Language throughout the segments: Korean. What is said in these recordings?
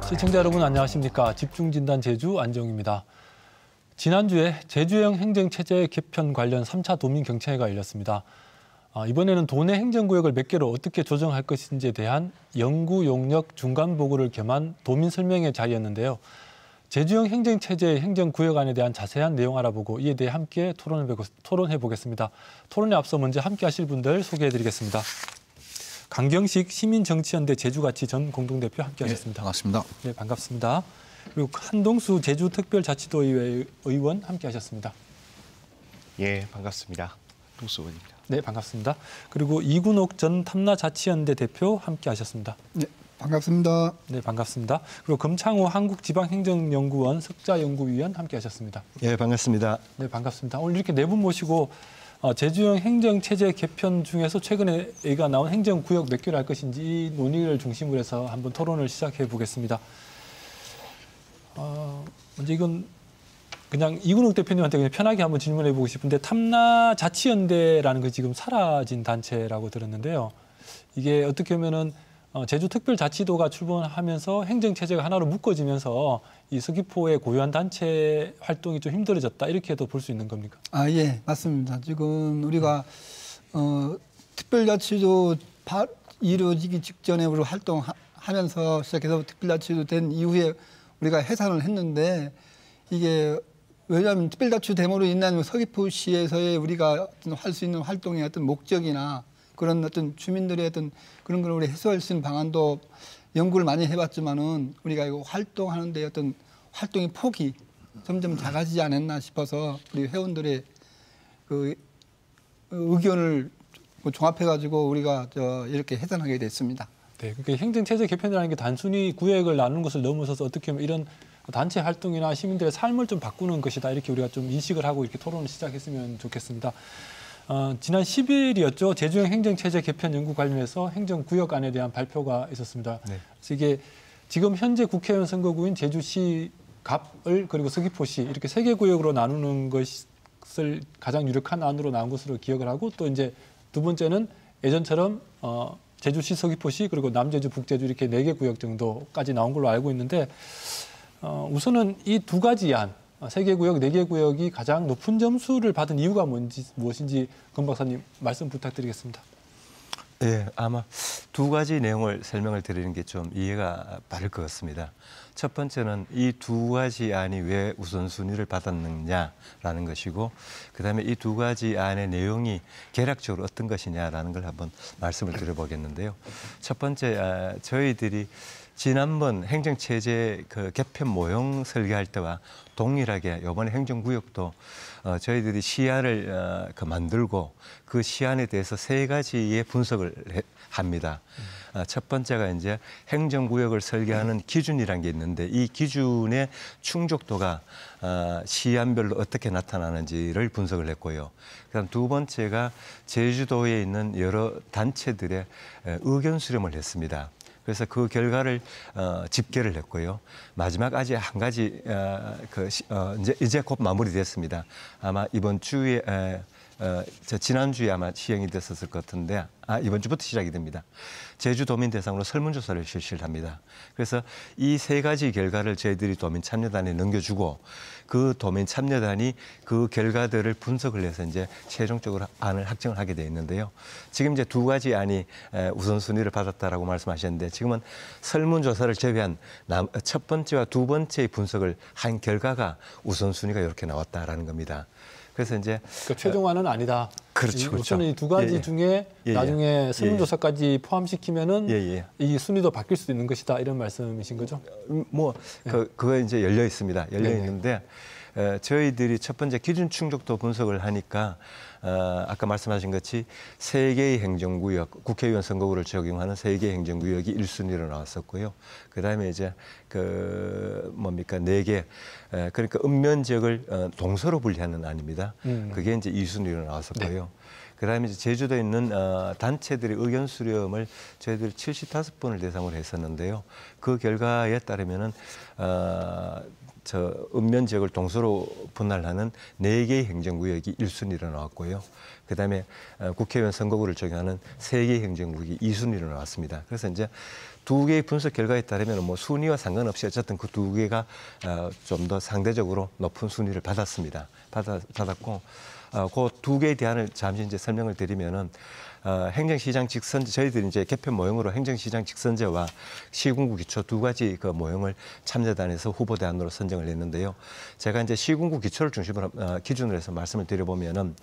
시청자 여러분 안녕하십니까. 집중진단 제주 안정입니다. 지난주에 제주형 행정체제 개편 관련 3차 도민경청회가 열렸습니다. 이번에는 도내 행정구역을 몇 개로 어떻게 조정할 것인지에 대한 연구 용역 중간 보고를 겸한 도민 설명회 자리였는데요. 제주형 행정체제의 행정구역안에 대한 자세한 내용 알아보고 이에 대해 함께 토론해 보겠습니다. 토론에 앞서 먼저 함께 하실 분들 소개해 드리겠습니다. 강경식 시민정치연대 제주가치 전 공동대표 함께 하셨습니다. 네, 반갑습니다. 네, 반갑습니다. 그리고 한동수 제주특별자치도의회 의원 함께 하셨습니다. 예, 반갑습니다. 동수 의원입니다. 네, 반갑습니다. 그리고 이군옥 전 탐나자치연대 대표 함께 하셨습니다. 네, 반갑습니다. 네, 반갑습니다. 그리고 금창호 한국지방행정연구원 석자연구위원 함께 하셨습니다. 예, 반갑습니다. 네, 반갑습니다. 오늘 이렇게 네 분 모시고 제주형 행정체제 개편 중에서 최근에 얘기가 나온 행정구역 몇 개로 할 것인지 이 논의를 중심으로 해서 한번 토론을 시작해 보겠습니다. 먼저 이건 그냥 이군욱 대표님한테 그냥 편하게 한번 질문해 보고 싶은데 탐나자치연대라는 거 지금 사라진 단체라고 들었는데요. 이게 어떻게 보면은 제주특별자치도가 출범하면서 행정체제가 하나로 묶어지면서 이 서귀포의 고유한 단체 활동이 좀 힘들어졌다 이렇게도 볼 수 있는 겁니까? 예, 맞습니다. 지금 우리가 특별자치도 이루어지기 직전에 우리 활동하면서 시작해서 특별자치도 된 이후에 우리가 해산을 했는데 이게 왜냐하면 특별자치 됨으로 인한 서귀포시에서의 우리가 할 수 있는 활동의 어떤 목적이나 그런 어떤 주민들의 어떤 그런 걸 우리 해소할 수 있는 방안도 연구를 많이 해봤지만은 우리가 이거 활동하는데 어떤 활동의 폭이 점점 작아지지 않았나 싶어서 우리 회원들의 그 의견을 종합해가지고 우리가 이렇게 해산하게 됐습니다. 네, 그러니까 행정체제 개편이라는 게 단순히 구역을 나누는 것을 넘어서서 어떻게 보면 이런 단체 활동이나 시민들의 삶을 좀 바꾸는 것이다 이렇게 우리가 좀 인식을 하고 이렇게 토론을 시작했으면 좋겠습니다. 지난 10일이었죠. 제주형 행정체제 개편 연구 관련해서 행정구역안에 대한 발표가 있었습니다. 네. 그래서 이게 지금 현재 국회의원 선거구인 제주시 갑을 그리고 서귀포시 이렇게 세 개 구역으로 나누는 것을 가장 유력한 안으로 나온 것으로 기억을 하고 또 이제 두 번째는 예전처럼 제주시, 서귀포시 그리고 남제주, 북제주 이렇게 4개 구역 정도까지 나온 걸로 알고 있는데 우선은 이 두 가지 안 3개 구역, 4개 구역이 가장 높은 점수를 받은 이유가 무엇인지 권 박사님 말씀 부탁드리겠습니다. 예, 아마 두 가지 내용을 설명을 드리는 게 좀 이해가 바를 것 같습니다. 첫 번째는 이 두 가지 안이 왜 우선순위를 받았느냐라는 것이고 그다음에 이 두 가지 안의 내용이 개략적으로 어떤 것이냐라는 걸 한번 말씀을 드려보겠는데요. 첫 번째, 저희들이 지난번 행정체제 개편 모형 설계할 때와 동일하게 이번에 행정구역도 저희들이 시안을 만들고 그 시안에 대해서 3가지의 분석을 합니다. 첫 번째가 이제 행정구역을 설계하는 기준이라는 게 있는데 이 기준의 충족도가 시안별로 어떻게 나타나는지를 분석을 했고요. 그다음 두 번째가 제주도에 있는 여러 단체들의 의견 수렴을 했습니다. 그래서 그 결과를 집계를 했고요. 마지막 아직 한 가지 이제 곧 마무리됐습니다. 아마 이번 주에 지난주에 아마 시행이 됐었을 것 같은데 이번 주부터 시작이 됩니다. 제주도민 대상으로 설문조사를 실시를 합니다. 그래서 이 3가지 결과를 저희들이 도민 참여단에 넘겨주고 그 도민 참여단이 그 결과들을 분석을 해서 이제 최종적으로 안을 확정을 하게 돼 있는데요. 지금 이제 2가지 안이 우선순위를 받았다라고 말씀하셨는데 지금은 설문조사를 제외한 첫 번째와 두 번째의 분석을 한 결과가 우선순위가 이렇게 나왔다라는 겁니다. 그래서 이제 그러니까 최종안은 아니다. 그렇죠. 우선은 이 두 가지 중에 나중에 설문조사까지 포함시키면은 이 순위도 바뀔 수도 있는 것이다 이런 말씀이신 거죠? 그거 이제 열려 있습니다. 열려 있는데 저희들이 첫 번째 기준 충족도 분석을 하니까 아까 말씀하신 같이 3개의 행정구역, 국회의원 선거구를 적용하는 3개의 행정구역이 1순위로 나왔었고요. 그다음에 이제 4개 그러니까 읍면지역을 동서로 분리하는 안입니다. 그게 이제 2순위로 나왔었고요. 그다음에 이제 제주도에 있는 단체들의 의견 수렴을 저희들이 75번을 대상으로 했었는데요. 그 결과에 따르면은 읍면 지역을 동서로 분할하는 4개의 행정구역이 1순위로 나왔고요. 그다음에 국회의원 선거구를 적용하는 3개의 행정구역이 2순위로 나왔습니다. 그래서 이제 두 개의 분석 결과에 따르면 뭐 순위와 상관없이 어쨌든 그 두 개가 좀 더 상대적으로 높은 순위를 받았습니다. 받았고 그 두 개의 대안을 잠시 이제 설명을 드리면은 행정시장 직선제 저희들이 이제 개편 모형으로 행정시장 직선제와 시군구 기초 두 가지 그 모형을 참여단에서 후보 대안으로 선정을 했는데요. 제가 이제 시군구 기초를 중심으로 기준으로 해서 말씀을 드려보면은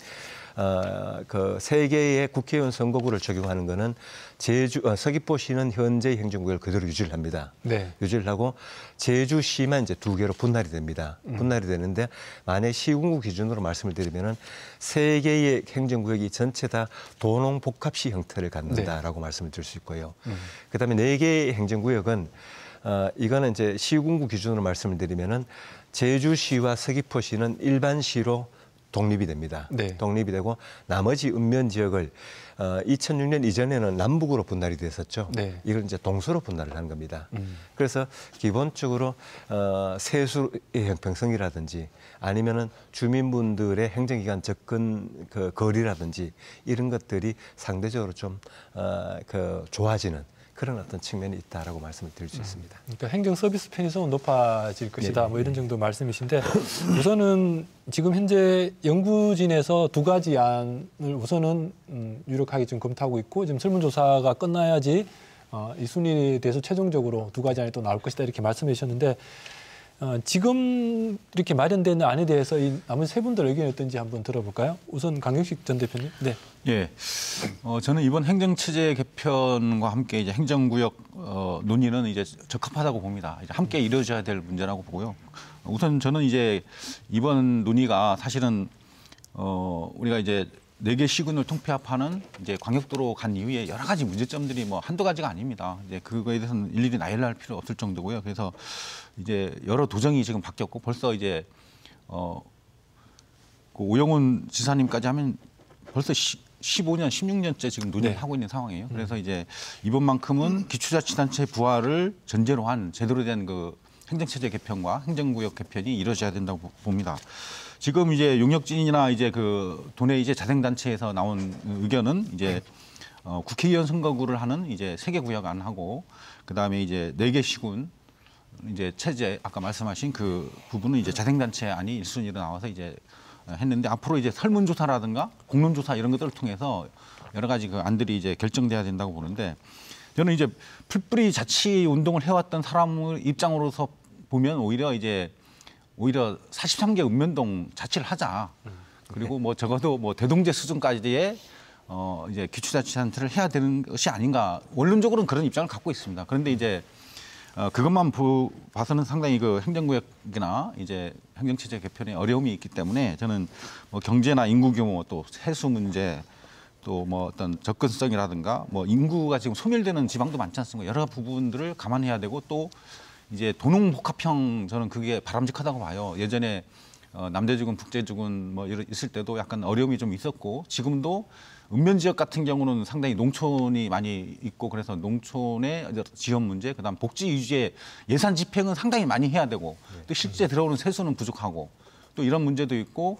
그 세 개의 국회의원 선거구를 적용하는 거는 서귀포시는 현재 행정구역을 그대로 유지를 합니다. 네. 유지를 하고 제주시만 이제 두 개로 분할이 됩니다. 분할이 되는데 만약 시군구 기준으로 말씀을 드리면은 세 개의 행정구역이 전체 다 도농복합시 형태를 갖는다라고 말씀을 드릴 수 있고요. 그다음에 네 개의 행정구역은 이거는 이제 시군구 기준으로 말씀을 드리면은 제주시와 서귀포시는 일반시로 독립이 됩니다. 네. 독립이 되고 나머지 읍면 지역을 2006년 이전에는 남북으로 분할이 됐었죠. 네. 이걸 이제 동서로 분할을 한 겁니다. 그래서 기본적으로 세수의 형평성이라든지 아니면은 주민분들의 행정기관 접근 그 거리라든지 이런 것들이 상대적으로 좀 좋아지는 그런 어떤 측면이 있다라고 말씀을 드릴 수 있습니다. 그러니까 행정 서비스 편의성은 높아질 것이다. 네. 뭐 이런 정도 말씀이신데 우선은 지금 현재 연구진에서 두 가지 안을 우선은 유력하게 지금 검토하고 있고 지금 설문조사가 끝나야지 이 순위에 대해서 최종적으로 두 가지 안이 또 나올 것이다 이렇게 말씀해 주셨는데 지금 이렇게 마련된 안에 대해서 이 나머지 세 분들 의견이 어떤지 한번 들어볼까요? 우선 강경식 전 대표님. 네. 예. 저는 이번 행정체제 개편과 함께 이제 행정구역 논의는 이제 적합하다고 봅니다. 이제 함께 이루어져야 될 문제라고 보고요. 우선 저는 이제 이번 논의가 사실은 우리가 이제 4개 시군을 통폐합하는 이제 광역도로 간 이후에 여러 가지 문제점들이 뭐 한두 가지가 아닙니다. 이제 그거에 대해서는 일일이 나열할 필요 없을 정도고요. 그래서 이제 여러 도정이 지금 바뀌었고 벌써 이제 그 오영훈 지사님까지 하면 벌써 15년, 16년째 지금 논의를 하고 있는 상황이에요. 그래서 이제 이번만큼은 기초자치단체 부활을 전제로 한 제대로 된 그 행정체제 개편과 행정구역 개편이 이루어져야 된다고 봅니다. 지금 이제 용역진이나 이제 그 도내 이제 자생단체에서 나온 의견은 이제 국회의원 선거구를 하는 이제 3개 구역안하고 그다음에 이제 4개 시군 이제 체제 아까 말씀하신 그 부분은 이제 자생단체 안이 1순위로 나와서 이제 했는데 앞으로 이제 설문조사라든가 공론조사 이런 것들을 통해서 여러 가지 그 안들이 이제 결정돼야 된다고 보는데 저는 이제 풀뿌리 자치 운동을 해왔던 사람의 입장으로서 보면 오히려 43개 읍면동 자치를 하자. 그리고 뭐 적어도 뭐 대동제 수준까지의 이제 기초자치단체를 해야 되는 것이 아닌가. 원론적으로는 그런 입장을 갖고 있습니다. 그런데 이제 그것만 봐서는 상당히 그 행정구역이나 이제 행정체제 개편에 어려움이 있기 때문에 저는 뭐 경제나 인구 규모 또 세수 문제 또 뭐 어떤 접근성이라든가 뭐 인구가 지금 소멸되는 지방도 많지 않습니까? 여러 부분들을 감안해야 되고 또 이제 도농복합형 저는 그게 바람직하다고 봐요. 예전에 남대주군, 북제주군 뭐 있을 때도 약간 어려움이 좀 있었고 지금도 읍면 지역 같은 경우는 상당히 농촌이 많이 있고 그래서 농촌의 지원 문제, 그다음 복지 위주의 예산 집행은 상당히 많이 해야 되고 또 실제 들어오는 세수는 부족하고 또 이런 문제도 있고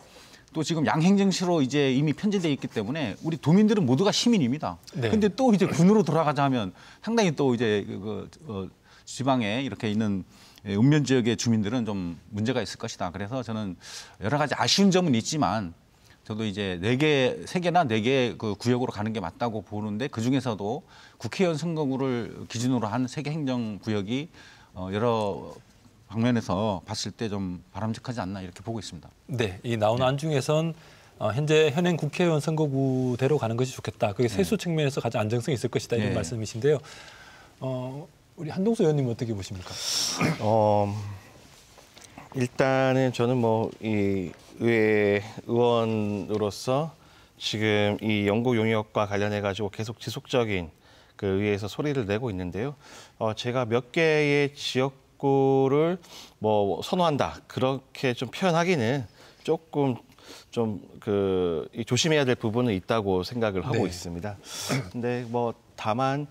또 지금 양행정시로 이제 이미 편제돼 있기 때문에 우리 도민들은 모두가 시민입니다. 네. 근데 또 이제 군으로 돌아가자 하면 상당히 또 이제 지방에 이렇게 있는 읍면 지역의 주민들은 좀 문제가 있을 것이다. 그래서 저는 여러 가지 아쉬운 점은 있지만 저도 이제 3개나 4개 그 구역으로 가는 게 맞다고 보는데 그 중에서도 국회의원 선거구를 기준으로 한 3개 행정구역이 여러 방면에서 봤을 때 좀 바람직하지 않나 이렇게 보고 있습니다. 네, 이 나온 안 중에선 현재 현행 국회의원 선거구대로 가는 것이 좋겠다. 그게 세수 측면에서 가장 안정성이 있을 것이다 이런 말씀이신데요. 우리 한동수 의원님 어떻게 보십니까? 일단은 저는 뭐 이 의회 의원으로서 지금 이 영구 용역과 관련해 가지고 계속 지속적인 그 의회에서 소리를 내고 있는데요. 제가 몇 개의 지역구를 뭐 선호한다 그렇게 좀 표현하기는 조금 좀 조심해야 될 부분은 있다고 생각을 하고 있습니다. 근데 뭐 다만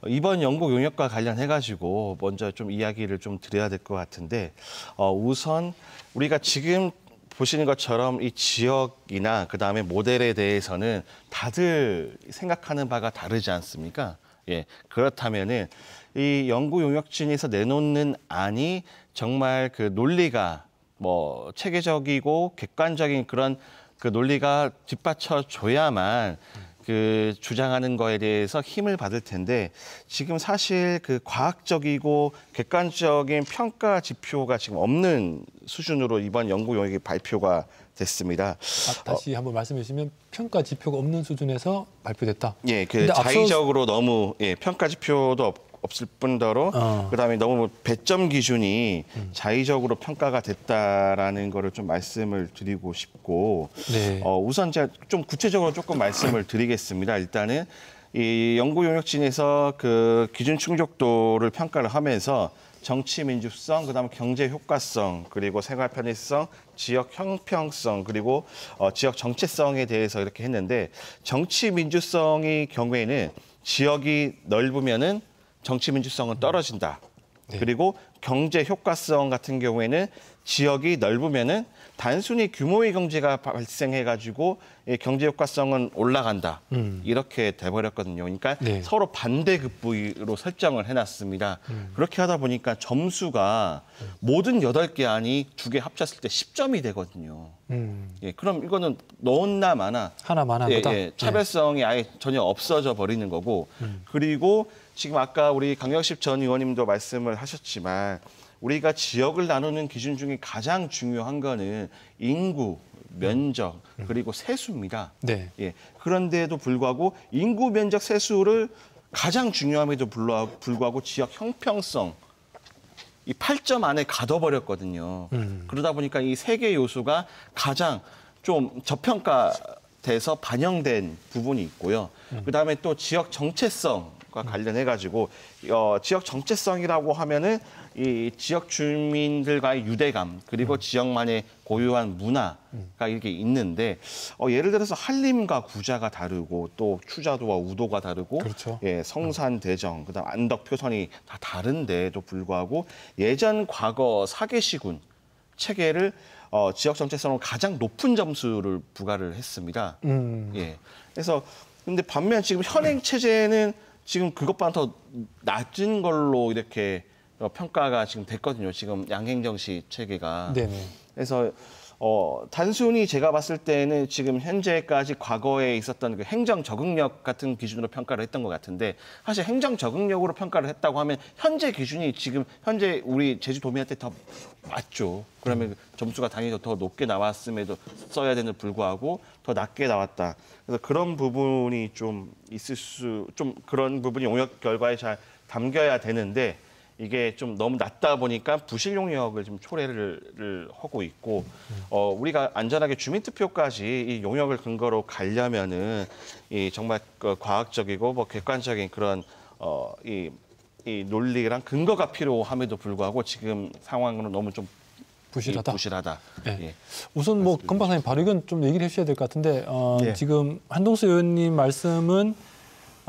이번 영구 용역과 관련해 가지고 먼저 좀 이야기를 좀 드려야 될 것 같은데 우선 우리가 지금 보시는 것처럼 이 지역이나 그다음에 모델에 대해서는 다들 생각하는 바가 다르지 않습니까? 예, 그렇다면은 이 연구 용역진에서 내놓는 안이 정말 그 논리가 뭐 체계적이고 객관적인 그런 그 논리가 뒷받쳐 줘야만 그 주장하는 거에 대해서 힘을 받을 텐데 지금 사실 그 과학적이고 객관적인 평가 지표가 지금 없는 수준으로 이번 연구 용역이 발표가 됐습니다. 다시 한번 말씀해 주시면 평가 지표가 없는 수준에서 발표됐다. 예, 그 근데 앞서- 자의적으로 너무 예, 평가 지표도 없을 뿐더러 그다음에 너무 배점 기준이 자의적으로 평가가 됐다라는 거를 좀 말씀을 드리고 싶고 네. 우선 제가 좀 구체적으로 조금 말씀을 드리겠습니다. 일단은 이 연구 용역진에서 그 기준 충족도를 평가를 하면서 정치 민주성, 그다음에 경제 효과성, 그리고 생활 편의성, 지역 형평성, 그리고 지역 정체성에 대해서 이렇게 했는데 정치 민주성의 경우에는 지역이 넓으면은 정치 민주성은 떨어진다. 네. 그리고 경제 효과성 같은 경우에는 지역이 넓으면은 단순히 규모의 경제가 발생해가지고 경제 효과성은 올라간다. 이렇게 돼버렸거든요. 그러니까 네. 서로 반대급부로 설정을 해놨습니다. 그렇게 하다 보니까 점수가 모든 8개 안이 2개 합쳤을 때 10점이 되거든요. 예, 그럼 이거는 너나 마나 하나만 한 거다. 차별성이 아예 전혀 없어져 버리는 거고 그리고 지금 아까 우리 강경식 전 의원님도 말씀을 하셨지만 우리가 지역을 나누는 기준 중에 가장 중요한 거는 인구, 면적, 그리고 세수입니다. 네. 예, 그런데도 불구하고 인구, 면적, 세수를 가장 중요함에도 불구하고 지역 형평성 이 8점 안에 가둬버렸거든요. 그러다 보니까 이 3개 요소가 가장 좀 저평가돼서 반영된 부분이 있고요. 그다음에 또 지역 정체성과 관련해가지고 지역 정체성이라고 하면은 이 지역 주민들과의 유대감 그리고 지역만의 고유한 문화가 이렇게 있는데 예를 들어서 한림과 구자가 다르고 또 추자도와 우도가 다르고 그렇죠. 예, 성산 대정 그다음 안덕 표선이 다 다른데도 불구하고 예전 과거 사개시군 체계를 지역 정체성으로 가장 높은 점수를 부과를 했습니다. 예. 그래서 근데 반면 지금 현행 체제는 지금 그것보다 더 낮은 걸로 이렇게 평가가 지금 됐거든요. 지금 양행정시 체계가. 네네. 그래서 단순히 제가 봤을 때는 지금 현재까지 과거에 있었던 그 행정 적응력 같은 기준으로 평가를 했던 것 같은데 사실 행정 적응력으로 평가를 했다고 하면 현재 기준이 지금 현재 우리 제주도민한테 더 맞죠. 그러면 점수가 당연히 더 높게 나왔음에도 써야 되는 불구하고 더 낮게 나왔다. 그래서 그런 부분이 좀 좀 그런 부분이 용역 결과에 잘 담겨야 되는데 이게 좀 너무 낮다 보니까 부실 용역을 좀 초래를 하고 있고 우리가 안전하게 주민투표까지 이 용역을 근거로 가려면은 이 정말 그 과학적이고 뭐 객관적인 그런 이 논리랑 근거가 필요함에도 불구하고 지금 상황으로 너무 좀 부실하다. 네. 예. 우선 뭐 건박사님 바로 이건 좀 얘기를 해주셔야 될 것 같은데 예. 지금 한동수 의원님 말씀은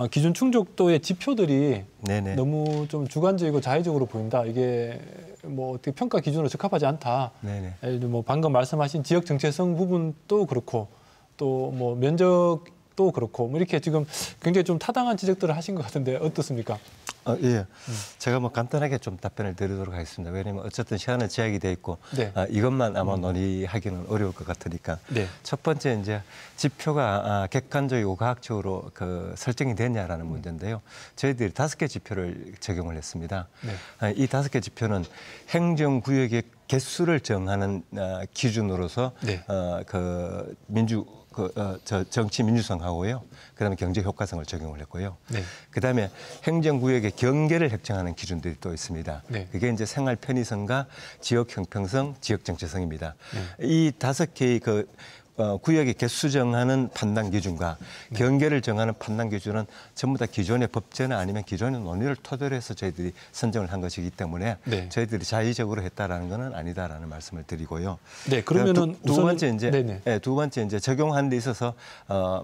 기준 충족도의 지표들이 네네. 너무 좀 주관적이고 자의적으로 보인다. 이게 뭐 어떻게 평가 기준으로 적합하지 않다. 네네. 예를 들어 뭐 방금 말씀하신 지역 정체성 부분도 그렇고 또 뭐 면적도 그렇고 뭐 이렇게 지금 굉장히 좀 타당한 지적들을 하신 것 같은데 어떻습니까? 예. 제가 뭐 간단하게 좀 답변을 드리도록 하겠습니다. 왜냐하면 어쨌든 시간은 제약이 돼 있고 네. 이것만 아마 논의하기는 어려울 것 같으니까. 네. 첫 번째 이제 지표가 객관적이고 과학적으로 그 설정이 됐냐라는 문제인데요. 저희들이 5개 지표를 적용을 했습니다. 네. 이 5개 지표는 행정구역의 개수를 정하는 기준으로서 네. 정치 민주성하고요. 그다음에 경제 효과성을 적용을 했고요. 네. 그다음에 행정구역의 경계를 획정하는 기준들이 또 있습니다. 네. 그게 이제 생활 편의성과 지역 형평성, 지역 정체성입니다. 이 5개의 구역의 개수 정하는 판단 기준과 경계를 정하는 판단 기준은 전부 다 기존의 법제나 아니면 기존의 논의를 토대로 해서 저희들이 선정을 한 것이기 때문에 네. 저희들이 자의적으로 했다라는 것은 아니다라는 말씀을 드리고요. 네, 그러면은 두 번째 이제 네네. 두 번째 이제 적용하는 데 있어서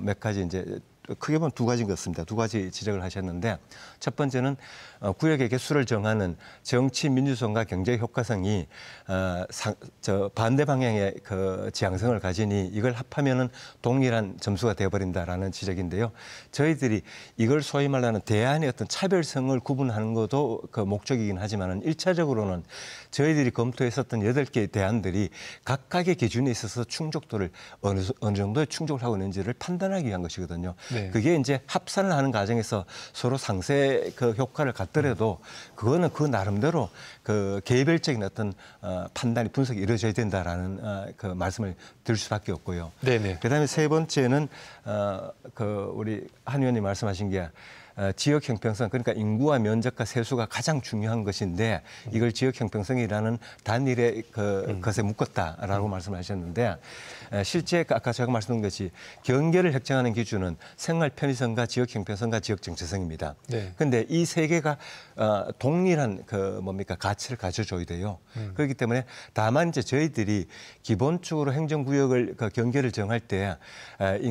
몇 가지 이제 크게 보면 두 가지인 것 같습니다. 두 가지 지적을 하셨는데 첫 번째는 구역의 개수를 정하는 정치 민주성과 경제 효과성이 반대 방향의 그 지향성을 가지니 이걸 합하면은 동일한 점수가 되어버린다라는 지적인데요. 저희들이 이걸 소위 말하는 대안의 어떤 차별성을 구분하는 것도 그 목적이긴 하지만은 1차적으로는 저희들이 검토했었던 8개의 대안들이 각각의 기준에 있어서 충족도를 어느 정도의 충족을 하고 있는지를 판단하기 위한 것이거든요. 네. 그게 이제 합산을 하는 과정에서 서로 상세 그 효과를 갖더라도 그거는 그 나름대로 그 개별적인 어떤 판단이 분석이 이루어져야 된다라는 그 말씀을 드릴 수밖에 없고요. 네네. 그다음에 세 번째는 그 우리 한 의원님 말씀하신 게 지역 형평성, 그러니까 인구와 면적과 세수가 가장 중요한 것인데 이걸 지역 형평성이라는 단일의 것에 묶었다라고 말씀하셨는데 실제 아까 제가 말씀드린 것이 경계를 획정하는 기준은 생활 편의성과 지역 형평성과 지역 정체성입니다. 네. 그런데 이 세 개가 동일한 가치를 가져줘야 돼요. 그렇기 때문에 다만 이제 저희들이 기본적으로 행정구역을 경계를 정할 때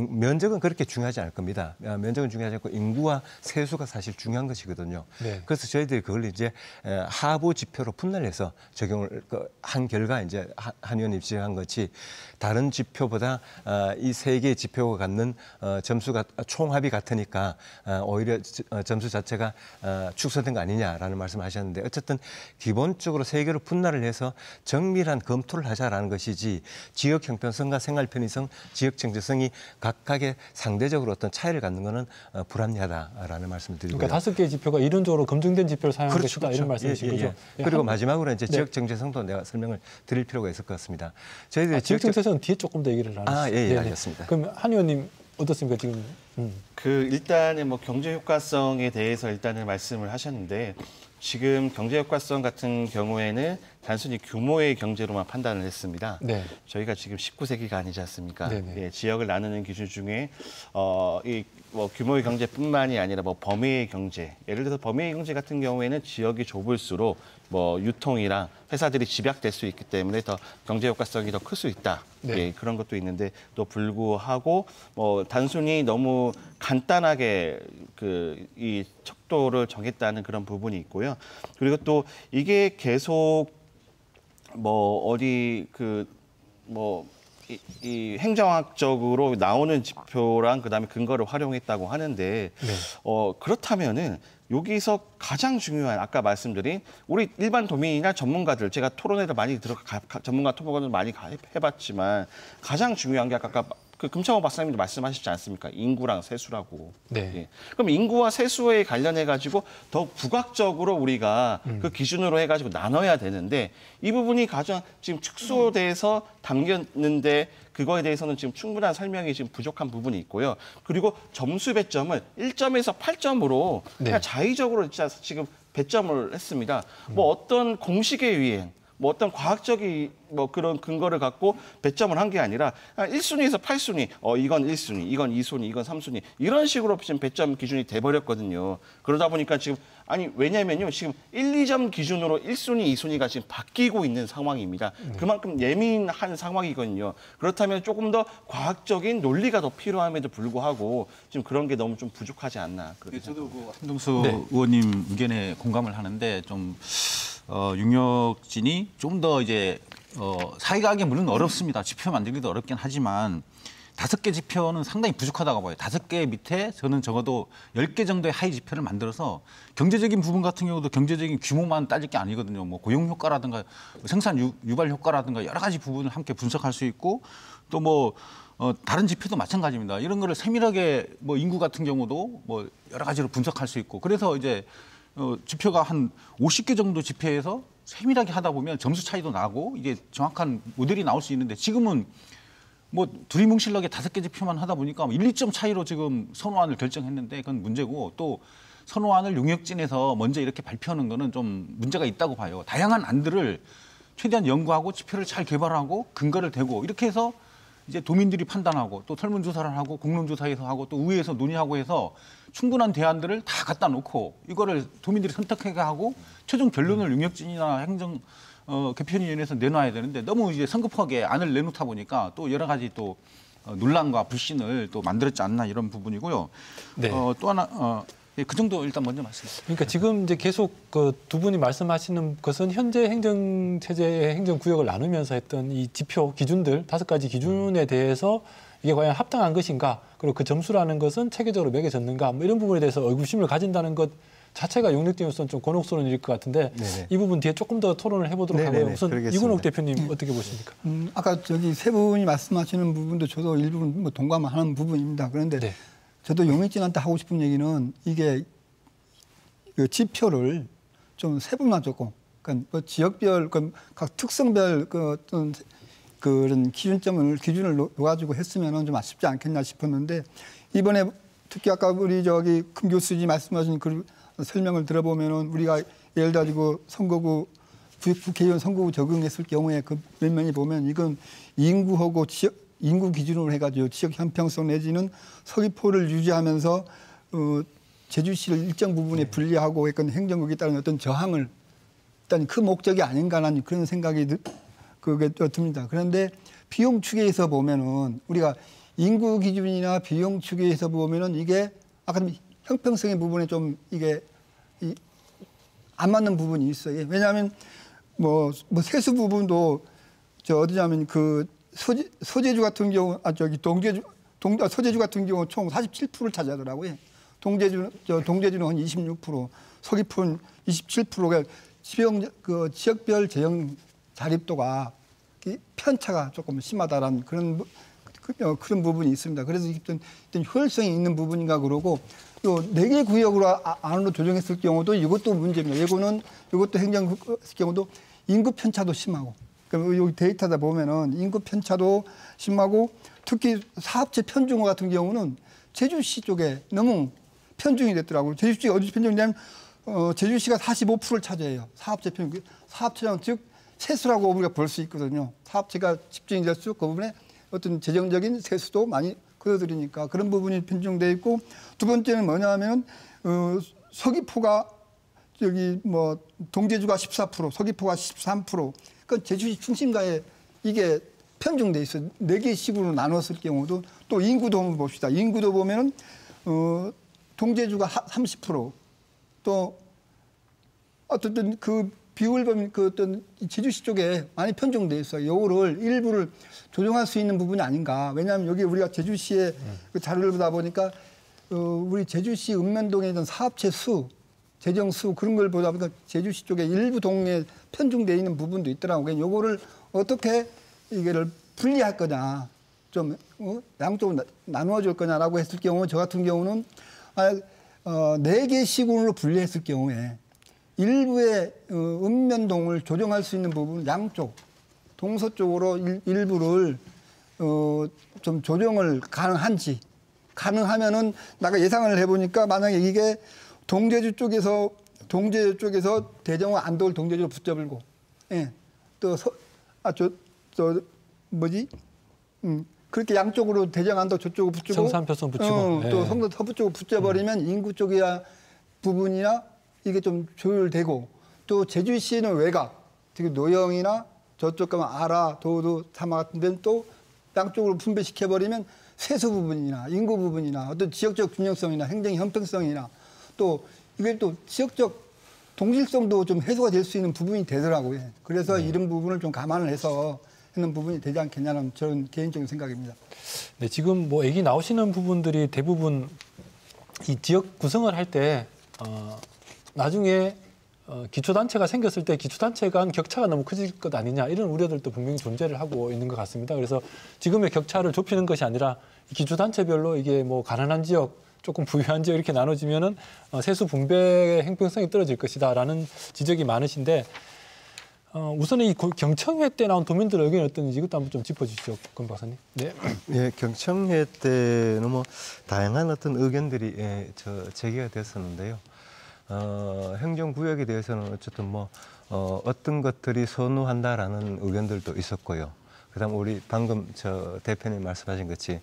면적은 그렇게 중요하지 않을 겁니다. 면적은 중요하지 않고 인구와 세수가 사실 중요한 것이거든요. 네. 그래서 저희들이 그걸 이제 하부 지표로 분할해서 적용을 한 결과 이제 한 의원님 지적한 것이 다른 지표보다 이 세 개의 지표가 갖는 점수가 총합이 같으니까 오히려 점수 자체가 축소된 거 아니냐라는 말씀을 하셨는데 어쨌든 기본적으로 세 개로 분할을 해서 정밀한 검토를 하자라는 것이지 지역 형평성과 생활 편의성, 지역 정체성이 각각의 상대적으로 어떤 차이를 갖는 것은 불합리하다라는 말씀을 드리고요. 그러니까 5개의 지표가 이론적으로 검증된 지표를 사용한 그렇죠, 것이다 그렇죠. 이런 말씀이신 예, 예, 거죠. 예. 그리고 마지막으로 이제 지역 정체성도 내가 설명을 드릴 필요가 있을 것 같습니다. 저희들이 지역 정체성은 뒤에 조금 더 얘기를 나누시죠. 예, 알겠습니다. 그럼 한 의원님 어떻습니까 지금? 그 일단은 뭐 경제 효과성에 대해서 일단은 말씀을 하셨는데 지금 경제 효과성 같은 경우에는 단순히 규모의 경제로만 판단을 했습니다. 네. 저희가 지금 19세기가 아니지 않습니까? 네네. 지역을 나누는 기준 중에 이 뭐 규모의 경제뿐만이 아니라 뭐 범위의 경제, 예를 들어서 범위의 경제 같은 경우에는 지역이 좁을수록 뭐 유통이랑 회사들이 집약될 수 있기 때문에 더 경제 효과성이 더 클 수 있다. 네. 그런 것도 있는데 또 불구하고 뭐 단순히 너무 간단하게 이 척도를 정했다는 그런 부분이 있고요. 그리고 또 이게 계속 뭐 어디 이 행정학적으로 나오는 지표랑 그다음에 근거를 활용했다고 하는데 네. 그렇다면은 여기서 가장 중요한 아까 말씀드린 우리 일반 도민이나 전문가들 제가 토론회를 많이 전문가 토론을 많이 해봤지만 가장 중요한 게 아까 그 금창호 박사님도 말씀하셨지 않습니까? 인구랑 세수라고. 네. 예. 그럼 인구와 세수에 관련해 가지고 더 부각적으로 우리가 그 기준으로 해가지고 나눠야 되는데 이 부분이 가장 지금 축소돼서 담겼는데 그거에 대해서는 지금 충분한 설명이 지금 부족한 부분이 있고요. 그리고 점수 배점을 1점에서 8점으로 그냥 자의적으로 진짜 지금 배점을 했습니다. 뭐 어떤 공식에 의해 뭐 어떤 과학적인 뭐 그런 근거를 갖고 배점을 한 게 아니라 1순위에서 8순위, 이건 1순위, 이건 2순위, 이건 3순위 이런 식으로 지금 배점 기준이 돼버렸거든요. 그러다 보니까 지금 왜냐면요 지금 1, 2점 기준으로 1순위, 2순위가 지금 바뀌고 있는 상황입니다. 그만큼 예민한 상황이거든요. 그렇다면 조금 더 과학적인 논리가 더 필요함에도 불구하고 지금 그런 게 너무 좀 부족하지 않나. 저도 한동수 의원님 의견에 공감을 하는데 좀. 용역진이 좀 더 이제 사회가하게 물론 어렵습니다. 지표 만들기도 어렵긴 하지만 5개 지표는 상당히 부족하다고 봐요. 5개 밑에 저는 적어도 10개 정도의 하위 지표를 만들어서 경제적인 부분 같은 경우도 경제적인 규모만 따질 게 아니거든요. 뭐 고용 효과라든가 생산 유발 효과라든가 여러 가지 부분을 함께 분석할 수 있고 또 뭐 다른 지표도 마찬가지입니다. 이런 거를 세밀하게 뭐 인구 같은 경우도 뭐 여러 가지로 분석할 수 있고 그래서 이제 지표가 한 50개 정도 지표에서 세밀하게 하다 보면 점수 차이도 나고 이게 정확한 모델이 나올 수 있는데 지금은 뭐 두리뭉실하게 5개 지표만 하다 보니까 1, 2점 차이로 지금 선호안을 결정했는데 그건 문제고 또 선호안을 용역진에서 먼저 이렇게 발표하는 거는 좀 문제가 있다고 봐요. 다양한 안들을 최대한 연구하고 지표를 잘 개발하고 근거를 대고 이렇게 해서 이제 도민들이 판단하고 또 설문조사를 하고 공론조사에서 하고 또 의회에서 논의하고 해서 충분한 대안들을 다 갖다 놓고 이거를 도민들이 선택하게 하고 최종 결론을 용역진이나 행정 개편위원회에서 내놔야 되는데 너무 이제 성급하게 안을 내놓다 보니까 또 여러 가지 또 논란과 불신을 또 만들었지 않나 이런 부분이고요. 네. 또 하나 예, 그 정도 일단 먼저 말씀드립니다. 그러니까 지금 이제 계속 그 두 분이 말씀하시는 것은 현재 행정체제의 행정구역을 나누면서 했던 이 지표 기준들 5가지 기준에 대해서 이게 과연 합당한 것인가, 그리고 그 점수라는 것은 체계적으로 매겨졌는가, 뭐 이런 부분에 대해서 의구심을 가진다는 것 자체가 용역대로서는 좀 곤혹스러운 일일 것 같은데 네네. 이 부분 뒤에 조금 더 토론을 해보도록 네네네. 하고요. 우선 그러겠습니다. 이근옥 대표님 어떻게 보십니까? 아까 저기 세 분이 말씀하시는 부분도 저도 일부분 뭐 동감하는 부분입니다. 그런데 네. 저도 용익진한테 하고 싶은 얘기는 이게 그 지표를 좀 세분화적고, 그러니까 뭐 지역별, 각 특성별 그 어떤 그런 기준을 놓아가지고 했으면은 좀 아쉽지 않겠나 싶었는데, 이번에 특히 아까 우리 저기 금 교수님 말씀하신 그 설명을 들어보면은 우리가 예를 들어가지고 선거구 국회의원 선거구 적용했을 경우에 그 면면이 보면 이건 인구하고 인구 기준으로 해가지고 지역 형평성 내지는 서귀포를 유지하면서 제주시를 일정 부분에 분리하고 했건 행정국에 따른 어떤 저항을 일단 그 목적이 아닌가라는 그런 생각이 그게 듭니다. 그런데 비용 추계에서 보면은 우리가 인구 기준이나 비용 추계에서 보면은 이게 아까 형평성의 부분에 좀 이게 안 맞는 부분이 있어요. 왜냐하면 뭐 세수 부분도 저 어디냐면 그 서제주 같은 경우 서제주 같은 경우 총 47%를 차지하더라고요. 동제주는 한 26%, 서귀포는 27%가 지역별 재형 자립도가 편차가 조금 심하다라는 그런 부분이 있습니다. 그래서 일단 효율성이 있는 부분인가 그러고, 또 4개 구역으로 안으로 조정했을 경우도 이것도 문제입니다. 이것도 행정 경우도 인구 편차도 심하고, 그러니까 여기 데이터다 보면은 인구 편차도 심하고, 특히 사업체 편중화 같은 경우는 제주시 쪽에 너무 편중이 됐더라고요. 제주시가 어디서 편중되냐면 제주시가 45%를 차지해요. 사업체 편중, 사업체장 즉 세수라고 우리가 볼 수 있거든요. 사업체가 집중이 될수록 그 부분에 어떤 재정적인 세수도 많이 끌어들이니까 그런 부분이 편중돼 있고, 두 번째는 뭐냐면 서귀포가 여기 뭐 동제주가 14%, 서귀포가 13%, 그 제주시 중심가에 이게 편중돼 있어요. 4개 시구로 나눴을 경우도. 또 인구도 한번 봅시다. 인구도 보면은 동제주가 30%, 또 어쨌든 그 비율 보면 그 어떤 제주시 쪽에 많이 편중돼 있어요. 요거를 일부를 조정할 수 있는 부분이 아닌가. 왜냐하면 여기 우리가 제주시의 그 자료를 보다 보니까 우리 제주시 읍면동에 있는 사업체 수, 재정 수 그런 걸 보다 보니까 제주시 쪽에 일부 동네에 편중돼 있는 부분도 있더라고요. 요거를 어떻게 이거를 분리할 거냐, 좀 양쪽으로 나누어 줄 거냐라고 했을 경우, 저 같은 경우는 4개 시군으로 분리했을 경우에 일부의 읍면동을 조정할 수 있는 부분, 양쪽 동서쪽으로 일부를 좀 조정을 가능하면은 내가 예상을 해보니까 만약에 이게 동제주 쪽에서 대정화 안도를 동제주로 붙잡을고, 예, 그렇게 양쪽으로 대정 안도 저쪽으로 붙이고 성산표선 붙이고 또 성도 서부 쪽으로 붙여버리면 인구 쪽이야 부분이나 이게 좀 조율되고, 또 제주시는 외곽, 특히 노영이나 저쪽 가면 아라, 도도, 사마 같은 데는 또 양쪽으로 분배시켜버리면 세수 부분이나 인구 부분이나 어떤 지역적 균형성이나 행정 형평성이나 또 이게 또 지역적 동질성도 좀 해소가 될 수 있는 부분이 되더라고요. 그래서 이런 부분을 좀 감안을 해서 하는 부분이 되지 않겠냐는 저는 개인적인 생각입니다. 네, 지금 뭐 얘기 나오시는 부분들이 대부분 이 지역 구성을 할 때 나중에 기초단체가 생겼을 때 기초단체 간 격차가 너무 커질 것 아니냐, 이런 우려들도 분명히 존재를 하고 있는 것 같습니다. 그래서 지금의 격차를 좁히는 것이 아니라 기초단체별로 이게 뭐 가난한 지역, 조금 부유한 지역 이렇게 나눠지면은 세수 분배의 형평성이 떨어질 것이다라는 지적이 많으신데, 우선은 이 경청회 때 나온 도민들의 의견이 어떤지 이것도 한번 좀 짚어주시죠, 권 박사님. 네. 예, 경청회 때는 뭐 다양한 어떤 의견들이 제기가 됐었는데요. 행정구역에 대해서는 어쨌든 뭐 어떤 것들이 선호한다라는 의견들도 있었고요. 그다음 우리 방금 대표님 말씀하신 것이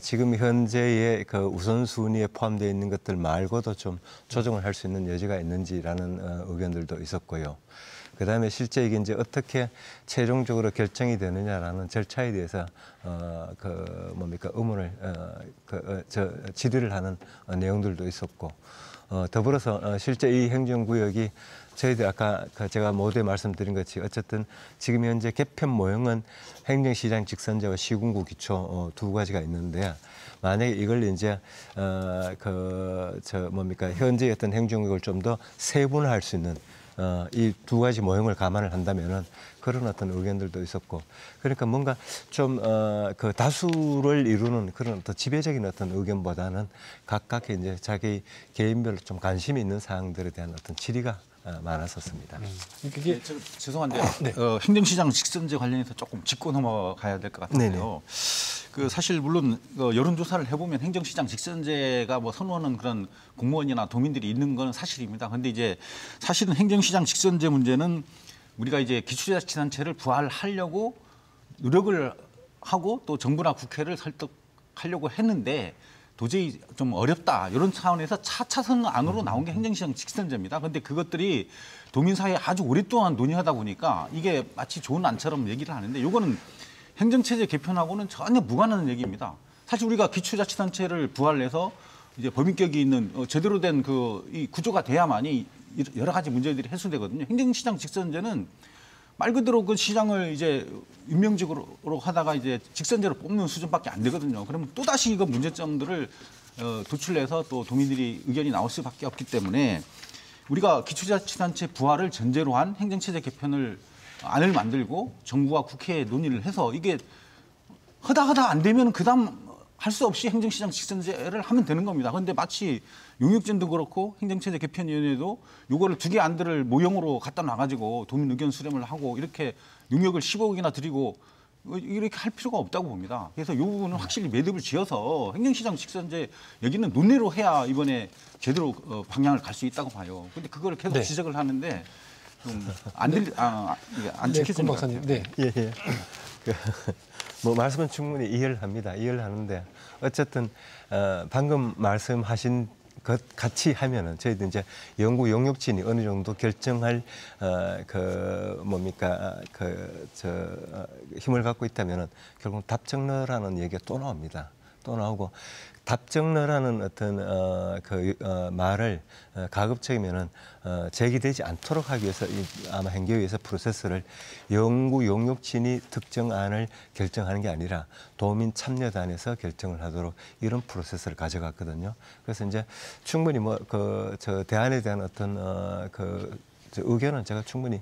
지금 현재의 그 우선순위에 포함되어 있는 것들 말고도 좀 조정을 할 수 있는 여지가 있는지라는 의견들도 있었고요. 그다음에 실제 이게 이제 어떻게 최종적으로 결정이 되느냐라는 절차에 대해서 의문을 질의를 하는 내용들도 있었고 더불어서 실제 이 행정구역이 저희들 아까 제가 모두에 말씀드린 것이 어쨌든 지금 현재 개편 모형은 행정시장 직선제와 시군구 기초 두 가지가 있는데 만약에 이걸 이제 현재 어떤 행정구역을 좀 더 세분화할 수 있는 이 두 가지 모형을 감안을 한다면은 그런 어떤 의견들도 있었고 그러니까 뭔가 좀 그 다수를 이루는 그런 더 지배적인 어떤 의견보다는 각각 이제 자기 개인별로 좀 관심이 있는 사항들에 대한 어떤 질의가 많았었습니다. 이게 죄송한데 네. 행정시장 직선제 관련해서 조금 짚고 넘어가야 될 것 같은데요. 사실 물론 여론조사를 해보면 행정시장 직선제가 뭐 선호하는 그런 공무원이나 도민들이 있는 건 사실입니다. 그런데 이제 사실은 행정시장 직선제 문제는 우리가 이제 기초자치단체를 부활하려고 노력을 하고 또 정부나 국회를 설득하려고 했는데 도저히 좀 어렵다 이런 차원에서 차차선 안으로 나온 게 행정시장 직선제입니다. 그런데 그것들이 도민사회에 아주 오랫동안 논의하다 보니까 이게 마치 좋은 안처럼 얘기를 하는데 이거는 행정체제 개편하고는 전혀 무관한 얘기입니다. 사실 우리가 기초자치단체를 부활해서 이제 법인격이 있는 제대로 된 이 구조가 돼야만이 여러 가지 문제들이 해소되거든요. 행정시장 직선제는 말 그대로 그 시장을 이제 임명직으로 하다가 이제 직선제로 뽑는 수준밖에 안 되거든요. 그러면 또 다시 이거 문제점들을 도출해서 또 도민들이 의견이 나올 수밖에 없기 때문에 우리가 기초자치단체 부활을 전제로 한 행정체제 개편을 안을 만들고 정부와 국회에 논의를 해서 이게 하다 안 되면 그다음 할 수 없이 행정시장 직선제를 하면 되는 겁니다. 그런데 마치 용역진도 그렇고 행정체제 개편위원회도 요거를 두 개 안들을 모형으로 갖다 놔가지고 도민 의견 수렴을 하고 이렇게 용역을 10억이나 드리고 이렇게 할 필요가 없다고 봅니다. 그래서 이 부분은 확실히 매듭을 지어서 행정시장 직선제 여기는 논의로 해야 이번에 제대로 방향을 갈 수 있다고 봐요. 그런데 그걸 계속 네. 지적을 하는데 좀 안 지켜지는 것 같아요. 네. 예. 뭐 말씀은 충분히 이해를 합니다. 이해를 하는데 어쨌든 방금 말씀하신 것 같이 하면은 저희도 이제 연구 용역진이 어느 정도 결정할 힘을 갖고 있다면은 결국 답정너라는 얘기가 또 나옵니다. 또 나오고 답정너라는 어떤 말을 가급적이면은 제기되지 않도록 하기 위해서 아마 행정위에서 프로세스를 연구 용역진이 특정안을 결정하는 게 아니라 도민참여단에서 결정을 하도록 이런 프로세스를 가져갔거든요. 그래서 이제 충분히 저 대안에 대한 어떤 저 의견은 제가 충분히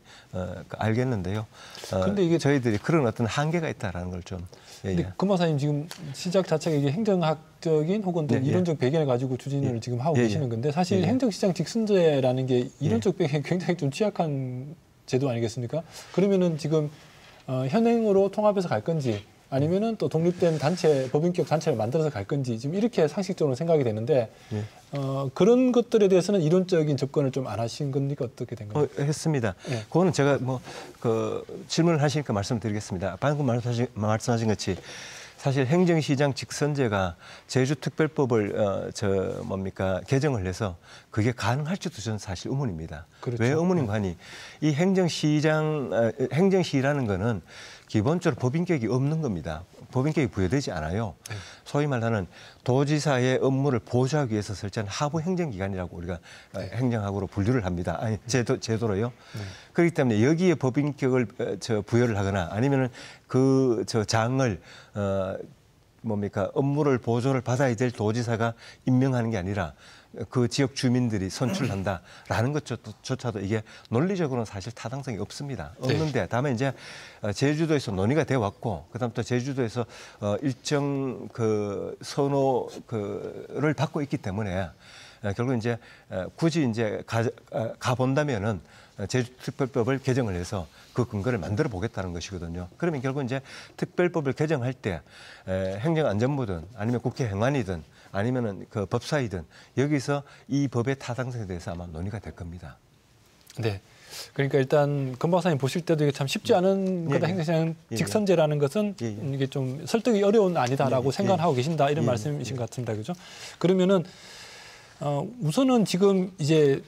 알겠는데요. 근데 이게 저희들이 그런 어떤 한계가 있다라는 걸 좀. 근데 금 박사님 지금 시작 자체가 이게 행정학적인 혹은 또 이론적 배경을 가지고 추진을 지금 하고 계시는 건데 사실 행정시장 직선제라는 게 이론적 배경이 굉장히 좀 취약한 제도 아니겠습니까? 그러면은 지금 현행으로 통합해서 갈 건지 아니면은 또 독립된 단체, 법인격 단체를 만들어서 갈 건지 지금 이렇게 상식적으로 생각이 되는데 그런 것들에 대해서는 이론적인 접근을 좀 안 하신 겁니까? 어떻게 된 건가요? 했습니다. 그거는 제가 질문을 하시니까 말씀드리겠습니다. 방금 말씀하신 것이 사실 행정시장 직선제가 제주특별법을 개정을 해서 그게 가능할지도 저는 사실 의문입니다. 그렇죠. 왜 의문인가 하니 이 행정시라는 거는 기본적으로 법인격이 없는 겁니다. 법인격이 부여되지 않아요. 소위 말하는 도지사의 업무를 보조하기 위해서 설치한 하부 행정기관이라고 우리가 행정학으로 분류를 합니다. 아니 제도로요. 그렇기 때문에 여기에 법인격을 부여를 하거나 아니면은 장을 업무를 보조를 받아야 될 도지사가 임명하는 게 아니라 그 지역 주민들이 선출한다라는 것조차도 이게 논리적으로는 사실 타당성이 없습니다. 없는데 다만 이제 제주도에서 논의가 되어 왔고 그다음 또 제주도에서 일정 선호를 받고 있기 때문에 결국 이제 굳이 이제 가 본다면은 제주특별법을 개정을 해서 그 근거를 만들어 보겠다는 것이거든요. 그러면 결국 이제 특별법을 개정할 때 행정안전부든 아니면 국회 행안이든 아니면은 법사위든 여기서 이 법의 타당성에 대해서 아마 논의가 될 겁니다. 네. 그러니까 일단 금 박사님 보실 때도 이게 참 쉽지 않은 거다. 행정시장 직선제라는 것은 이게 좀 설득이 어려운 아니다라고 생각을 하고 계신다 이런 말씀이신 것 같습니다. 그죠? 그러면은 우선은 지금 이제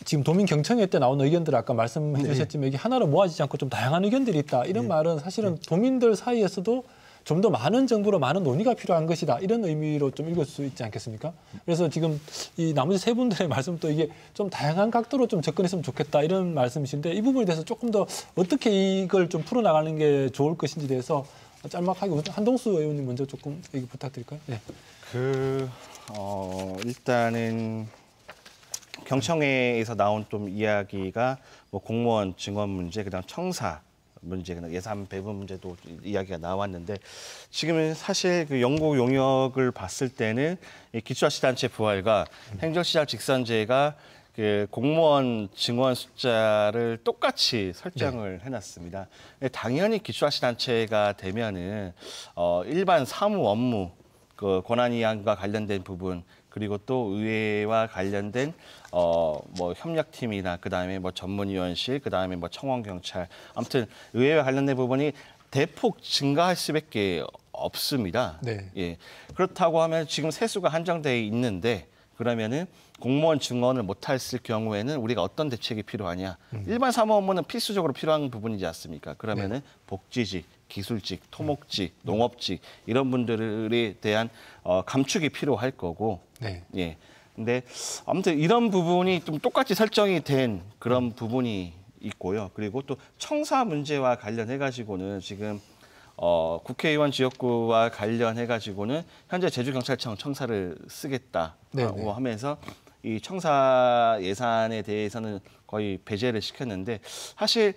지금 도민 경청회 때 나온 의견들 아까 말씀해 주셨지만 이게 하나로 모아지지 않고 좀 다양한 의견들이 있다. 이런 말은 사실은 도민들 사이에서도 좀 더 많은 정부로 많은 논의가 필요한 것이다. 이런 의미로 좀 읽을 수 있지 않겠습니까? 그래서 지금 이 나머지 세 분들의 말씀도 이게 좀 다양한 각도로 좀 접근했으면 좋겠다. 이런 말씀이신데 이 부분에 대해서 조금 더 어떻게 이걸 좀 풀어나가는 게 좋을 것인지 대해서 짤막하게 한동수 의원님 먼저 조금 얘기 부탁드릴까요? 네. 일단은 경청회에서 나온 좀 이야기가 뭐 공무원 증원 문제, 그다음 청사 문제, 예산 배분 문제도 이야기가 나왔는데 지금은 사실 그 연구 용역을 봤을 때는 이 기초자치단체 부활과 행정시장 직선제가 그 공무원 증원 숫자를 똑같이 설정을 해놨습니다. 당연히 기초자치단체가 되면은 일반 사무 업무 그 권한이양과 관련된 부분, 그리고 또 의회와 관련된 뭐 협력팀이나 그다음에 뭐 전문위원실, 그다음에 뭐 청원경찰, 아무튼 의회와 관련된 부분이 대폭 증가할 수밖에 없습니다. 네. 예. 그렇다고 하면 지금 세수가 한정돼 있는데 그러면은 공무원 증원을 못했을 경우에는 우리가 어떤 대책이 필요하냐? 일반 사무 업무는 필수적으로 필요한 부분이지 않습니까? 그러면은 복지직, 기술직, 토목직, 농업직 이런 분들에 대한 감축이 필요할 거고. 네. 예. 근데 아무튼 이런 부분이 좀 똑같이 설정이 된 그런 부분이 있고요. 그리고 또 청사 문제와 관련해 가지고는 지금 국회의원 지역구와 관련해 가지고는 현재 제주경찰청 청사를 쓰겠다고 네네. 하면서 이 청사 예산에 대해서는 거의 배제를 시켰는데 사실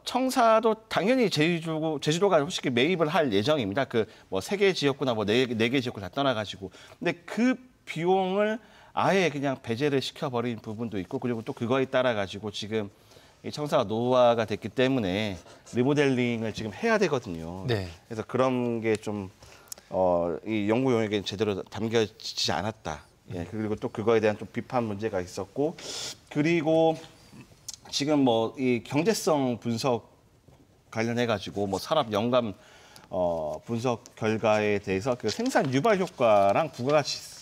청사도 당연히 제주도가 솔직히 매입을 할 예정입니다. 그 뭐 3개 지역구나 뭐 4개 지역구 다 떠나가지고. 근데 그 비용을 아예 그냥 배제를 시켜버린 부분도 있고, 그리고 또 그거에 따라 가지고 지금 이 청사가 노후화가 됐기 때문에 리모델링을 지금 해야 되거든요. 네. 그래서 그런 게 좀 이 연구 용역에 제대로 담겨지지 않았다. 예, 그리고 또 그거에 대한 좀 비판 문제가 있었고, 그리고 지금 뭐 이 경제성 분석 관련해 가지고 뭐 산업 연감 분석 결과에 대해서 그 생산 유발 효과랑 부가가치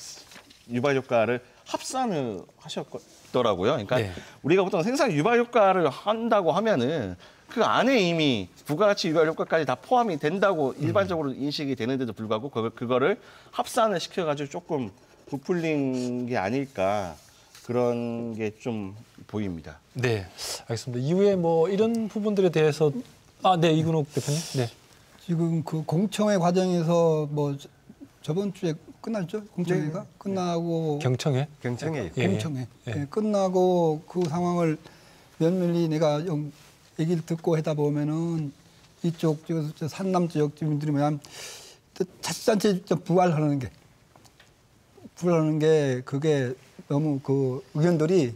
유발 효과를 합산을 하셨더라고요. 그러니까 네. 우리가 보통 생산 유발 효과를 한다고 하면은 그 안에 이미 부가가치 유발 효과까지 다 포함이 된다고 일반적으로 인식이 되는데도 불구하고 그거를 합산을 시켜가지고 조금 부풀린 게 아닐까, 그런 게 좀 보입니다. 네, 알겠습니다. 이후에 뭐 이런 부분들에 대해서 네, 이근욱 대표님. 네. 지금 그 공청회 과정에서 뭐 저번 주에 끝났죠? 공청회가 끝나고 경청회. 경청회 예. 공청회 예. 예, 끝나고 그 상황을 면밀히 내가 얘기를 듣고 하다 보면은 이쪽 저 산남 지역 주민들이 뭐냐면 자치단체 부활하는 게 그게 너무 그 의견들이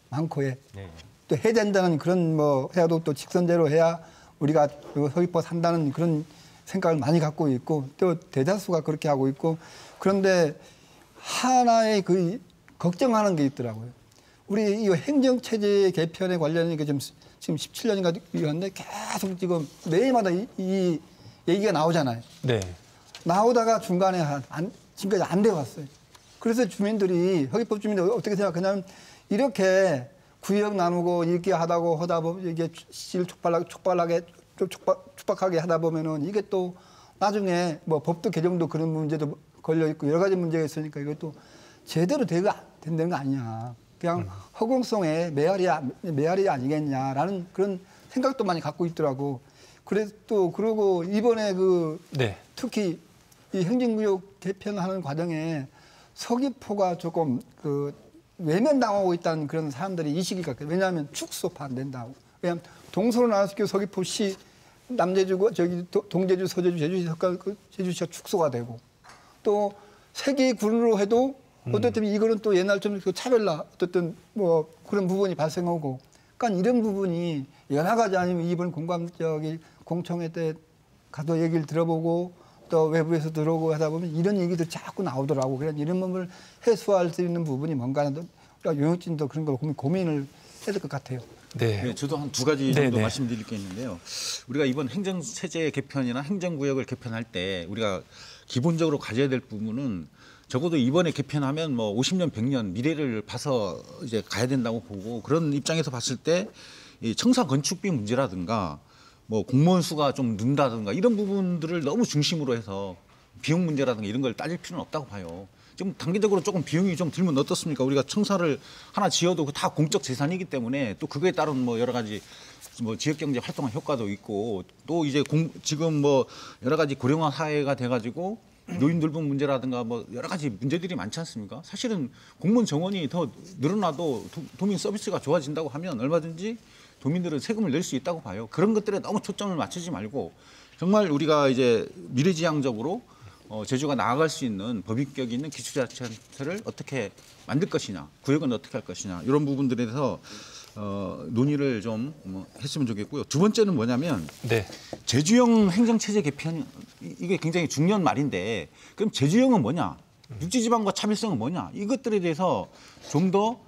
많고 해. 네. 또 해야 된다는 그런 뭐 해야도 또 직선제로 해야 우리가 서귀포 산다는 그런 생각을 많이 갖고 있고 또 대다수가 그렇게 하고 있고, 그런데 하나의 그 걱정하는 게 있더라고요. 우리 이 행정체제 개편에 관련해 지금 17년인가 이었는데 계속 지금 매일마다 이 얘기가 나오잖아요. 네. 나오다가 중간에 지금까지 안 돼 왔어요. 그래서 주민들이, 서귀포 주민들이 어떻게 생각하냐면 이렇게 구역 나누고 이렇게 하다 보면 이게 시를 촉박하게 하다 보면은 이게 또 나중에 뭐 법도 개정도 그런 문제도 걸려 있고 여러 가지 문제가 있으니까 이것도 제대로 된다는 거 아니냐. 그냥 허공성의 메아리 아니겠냐라는 그런 생각도 많이 갖고 있더라고. 그래서 또 그러고 이번에 네. 특히 이 행정구역 개편하는 과정에 서귀포가 조금 외면당하고 있다는 그런 사람들이 인식이 같아요. 왜냐하면 축소파 안 된다고. 왜냐하면 동서로 나눠서 서귀포시, 남제주, 동제주, 서제주, 제주시가 축소가 되고, 또 세 개의 군으로 해도 어쨌든 이거는 또 옛날처럼 차별나 어쨌든 뭐 그런 부분이 발생하고, 그러니까 이런 부분이 여러 가지 아니면 이번 공청회 때 가서 얘기를 들어보고 또 외부에서 들어오고 하다 보면 이런 얘기들이 자꾸 나오더라고. 그래서 이런 부분을 해소할 수 있는 부분이 뭔가 용역진도 그런 걸 고민을 해야 될 것 같아요. 네. 네, 저도 한 2가지 정도 네네. 말씀드릴 게 있는데요. 우리가 이번 행정체제 개편이나 행정구역을 개편할 때 우리가 기본적으로 가져야 될 부분은 적어도 이번에 개편하면 뭐 50년, 100년 미래를 봐서 이제 가야 된다고 보고 그런 입장에서 봤을 때 이 청사 건축비 문제라든가 뭐 공무원 수가 좀 는다든가 이런 부분들을 너무 중심으로 해서 비용 문제라든가 이런 걸 따질 필요는 없다고 봐요. 지금 단기적으로 조금 비용이 좀 들면 어떻습니까? 우리가 청사를 하나 지어도 다 공적 재산이기 때문에 또 그거에 따른 뭐 여러 가지 뭐 지역 경제 활동화 효과도 있고 또 이제 지금 뭐 여러 가지 고령화 사회가 돼가지고 노인 돌봄 문제라든가 뭐 여러 가지 문제들이 많지 않습니까? 사실은 공무원 정원이 더 늘어나도 도민 서비스가 좋아진다고 하면 얼마든지 도민들은 세금을 낼 수 있다고 봐요. 그런 것들에 너무 초점을 맞추지 말고 정말 우리가 이제 미래지향적으로 제주가 나아갈 수 있는 법인격 있는 기초자치단체를 어떻게 만들 것이냐, 구역은 어떻게 할 것이냐 이런 부분들에 대해서 논의를 좀 했으면 좋겠고요. 두 번째는 뭐냐면 네. 제주형 행정체제 개편 이게 굉장히 중요한 말인데 그럼 제주형은 뭐냐, 육지지방과 차별성은 뭐냐 이것들에 대해서 좀 더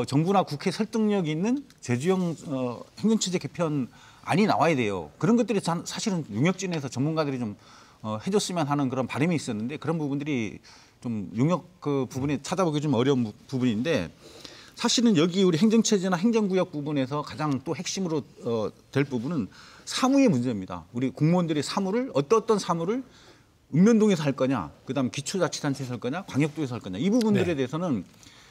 정부나 국회 설득력 있는 제주형 행정체제 개편안이 나와야 돼요. 그런 것들이 사실은 용역진에서 전문가들이 좀 해줬으면 하는 그런 바람이 있었는데 그런 부분들이 좀 용역 그 부분에 찾아보기 좀 어려운 부분인데 사실은 여기 우리 행정체제나 행정구역 부분에서 가장 또 핵심으로 될 부분은 사무의 문제입니다. 우리 공무원들이 사무를 어떤 사무를 읍면동에서 할 거냐, 그다음 기초자치단체에서 할 거냐, 광역도에서 할 거냐 이 부분들에 대해서는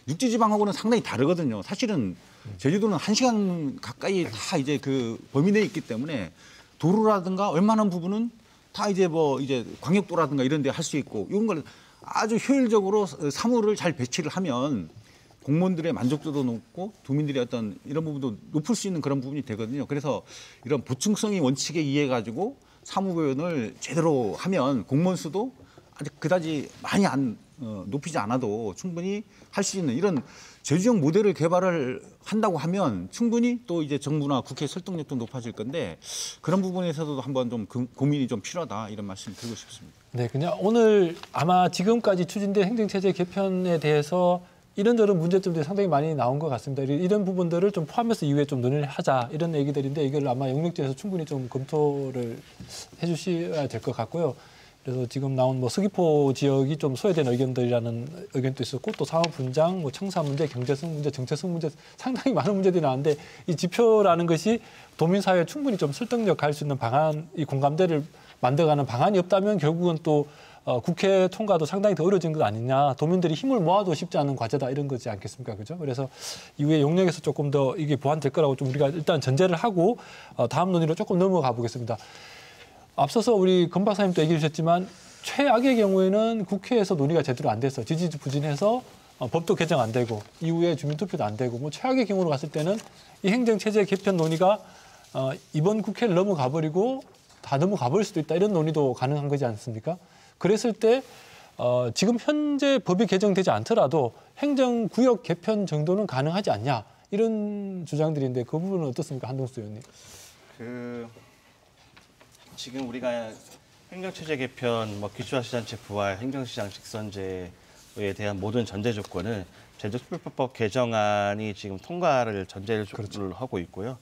육지지방하고는 상당히 다르거든요. 사실은 제주도는 1시간 가까이 다 이제 그 범위 내에 있기 때문에 도로라든가 웬만한 부분은 다 이제 뭐 이제 광역도라든가 이런 데 할 수 있고 이런 걸 아주 효율적으로 사무를 잘 배치를 하면 공무원들의 만족도도 높고 도민들의 어떤 이런 부분도 높을 수 있는 그런 부분이 되거든요. 그래서 이런 보충성이 원칙에 의해 가지고 사무교연을 제대로 하면 공무원 수도 아직 그다지 많이 높이지 않아도 충분히 할 수 있는 이런 제주형 모델을 개발을 한다고 하면 충분히 또 이제 정부나 국회 설득력도 높아질 건데 그런 부분에서도 한번 좀 고민이 좀 필요하다 이런 말씀 드리고 싶습니다. 네, 그냥 오늘 아마 지금까지 추진된 행정체제 개편에 대해서 이런저런 문제점들이 상당히 많이 나온 것 같습니다. 이런 부분들을 좀 포함해서 이후에 좀 논의를 하자 이런 얘기들인데 이걸 아마 영역제에서 충분히 좀 검토를 해주셔야 될 것 같고요. 그래서 지금 나온 뭐 서귀포 지역이 좀 소외된 의견들이라는 의견도 있었고 또 사업 분장, 뭐 청사 문제, 경제성 문제, 정체성 문제 상당히 많은 문제들이 나왔는데 이 지표라는 것이 도민 사회에 충분히 좀 설득력 갈 수 있는 방안, 이 공감대를 만들어가는 방안이 없다면 결국은 또 국회 통과도 상당히 더 어려워진 것 아니냐. 도민들이 힘을 모아도 쉽지 않은 과제다 이런 거지 않겠습니까? 그죠? 그래서 이후에 용역에서 조금 더 이게 보완될 거라고 좀 우리가 일단 전제를 하고 다음 논의로 조금 넘어가 보겠습니다. 앞서서 우리 권 박사님도 얘기해 주셨지만 최악의 경우에는 국회에서 논의가 제대로 안 돼서 지지부진해서 법도 개정 안 되고 이후에 주민투표도 안 되고 뭐 최악의 경우로 갔을 때는 이 행정체제 개편 논의가 이번 국회를 넘어가 버리고 다 넘어가 버릴 수도 있다 이런 논의도 가능한 거지 않습니까? 그랬을 때 지금 현재 법이 개정되지 않더라도 행정구역 개편 정도는 가능하지 않냐 이런 주장들인데 그 부분은 어떻습니까, 한동수 의원님? 지금 우리가 행정체제 개편, 뭐 기초자치단체 부활, 행정시장 직선제에 대한 모든 전제 조건을 제주특별법 개정안이 지금 통과를 전제를 하고 있고요.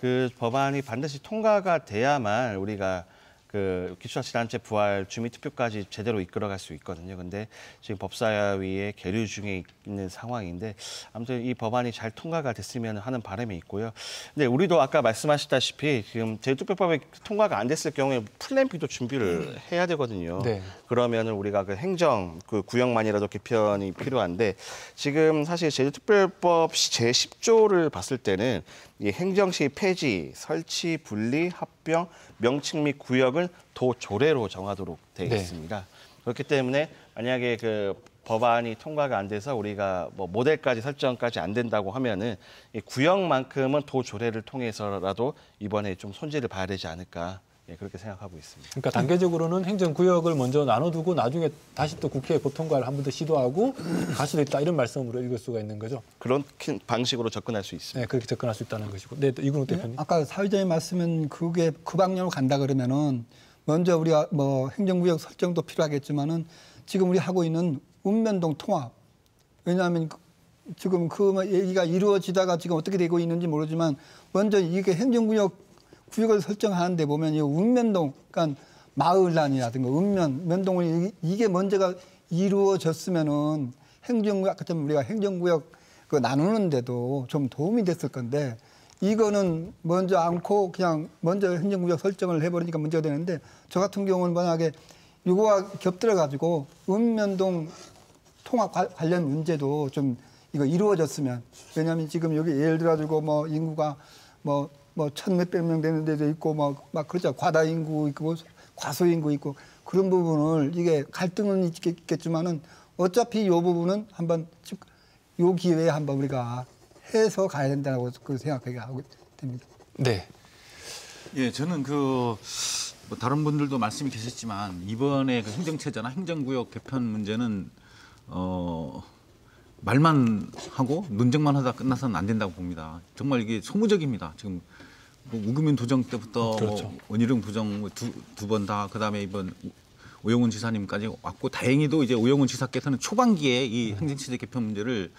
그 법안이 반드시 통과가 돼야만 우리가 그 기초자치단체 부활 주민투표까지 제대로 이끌어갈 수 있거든요. 근데 지금 법사위에 계류 중에 있는 상황인데 아무튼 이 법안이 잘 통과가 됐으면 하는 바람이 있고요. 근데 우리도 아까 말씀하셨다시피 지금 제주특별법이 통과가 안 됐을 경우에 플랜 B도 준비를 해야 되거든요. 네. 그러면은 우리가 그 행정 그 구역만이라도 개편이 필요한데 지금 사실 제주특별법 제10조를 봤을 때는 이 행정시 폐지, 설치, 분리, 합병, 명칭 및 구역을 도조례로 정하도록 되어 있습니다. 그렇기 때문에 만약에 그 법안이 통과가 안 돼서 우리가 뭐 모델까지 설정까지 안 된다고 하면은 이 구역만큼은 도조례를 통해서라도 이번에 좀 손질을 봐야 되지 않을까. 그렇게 생각하고 있습니다. 그러니까 단계적으로는 행정구역을 먼저 나눠두고 나중에 다시 또 국회 법통과를 한 번 더 시도하고 갈 수도 있다 이런 말씀으로 읽을 수가 있는 거죠. 그런 방식으로 접근할 수 있습니다. 네, 그렇게 접근할 수 있다는 것이고. 네, 이근욱 대표님. 아까 사회자의 말씀은 그게 그 방향으로 간다 그러면은 먼저 우리가 뭐 행정구역 설정도 필요하겠지만은 지금 우리 하고 있는 읍면동 통합. 왜냐하면 지금 그 얘기가 이루어지다가 지금 어떻게 되고 있는지 모르지만 먼저 이게 행정구역을 설정하는데 보면 이 읍면동, 그러니까 마을단이라든가 면동을 이게 먼저가 이루어졌으면은 행정구역 아까 우리가 행정구역 그 나누는데도 좀 도움이 됐을 건데 이거는 먼저 않고 그냥 먼저 행정구역 설정을 해버리니까 문제가 되는데 저 같은 경우는 만약에 이거와 겹들어 가지고 읍면동 통합 관련 문제도 좀 이거 이루어졌으면 왜냐하면 지금 여기 예를 들어가지고 뭐 인구가 뭐 1,몇백 명 되는 데도 있고 막 그렇죠. 과다 인구 있고 과소 인구 있고 그런 부분을 이게 갈등은 있겠지만은 어차피 이 부분은 한번 요 기회에 한번 우리가 해서 가야 된다고 생각하고 됩니다. 네. 예, 저는 뭐 다른 분들도 말씀이 계셨지만 이번에 그 행정체제나 행정구역 개편 문제는 말만 하고 논쟁만 하다 끝나서는 안 된다고 봅니다. 정말 이게 소모적입니다. 지금 뭐 우금민 도정 때부터 그렇죠. 뭐 원희룡 부정 두 번 다 그다음에 이번 오영훈 지사님까지 왔고 다행히도 이제 오영훈 지사께서는 초반기에 이 행정체제 개편 문제를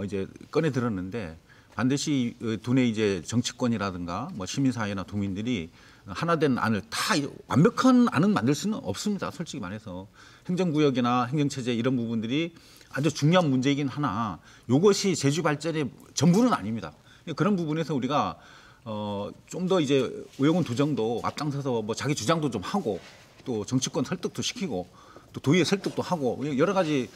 이제 꺼내 들었는데 반드시 도내 이제 정치권이라든가 뭐 시민사회나 도민들이 하나된 안을 다 완벽한 안은 만들 수는 없습니다. 솔직히 말해서 행정구역이나 행정체제 이런 부분들이 아주 중요한 문제이긴 하나 이것이 제주 발전의 전부는 아닙니다. 그런 부분에서 우리가 좀 더 이제 오영훈 도정도 앞장서서 뭐 자기 주장도 좀 하고 또 정치권 설득도 시키고 또 도의회 설득도 하고 여러 가지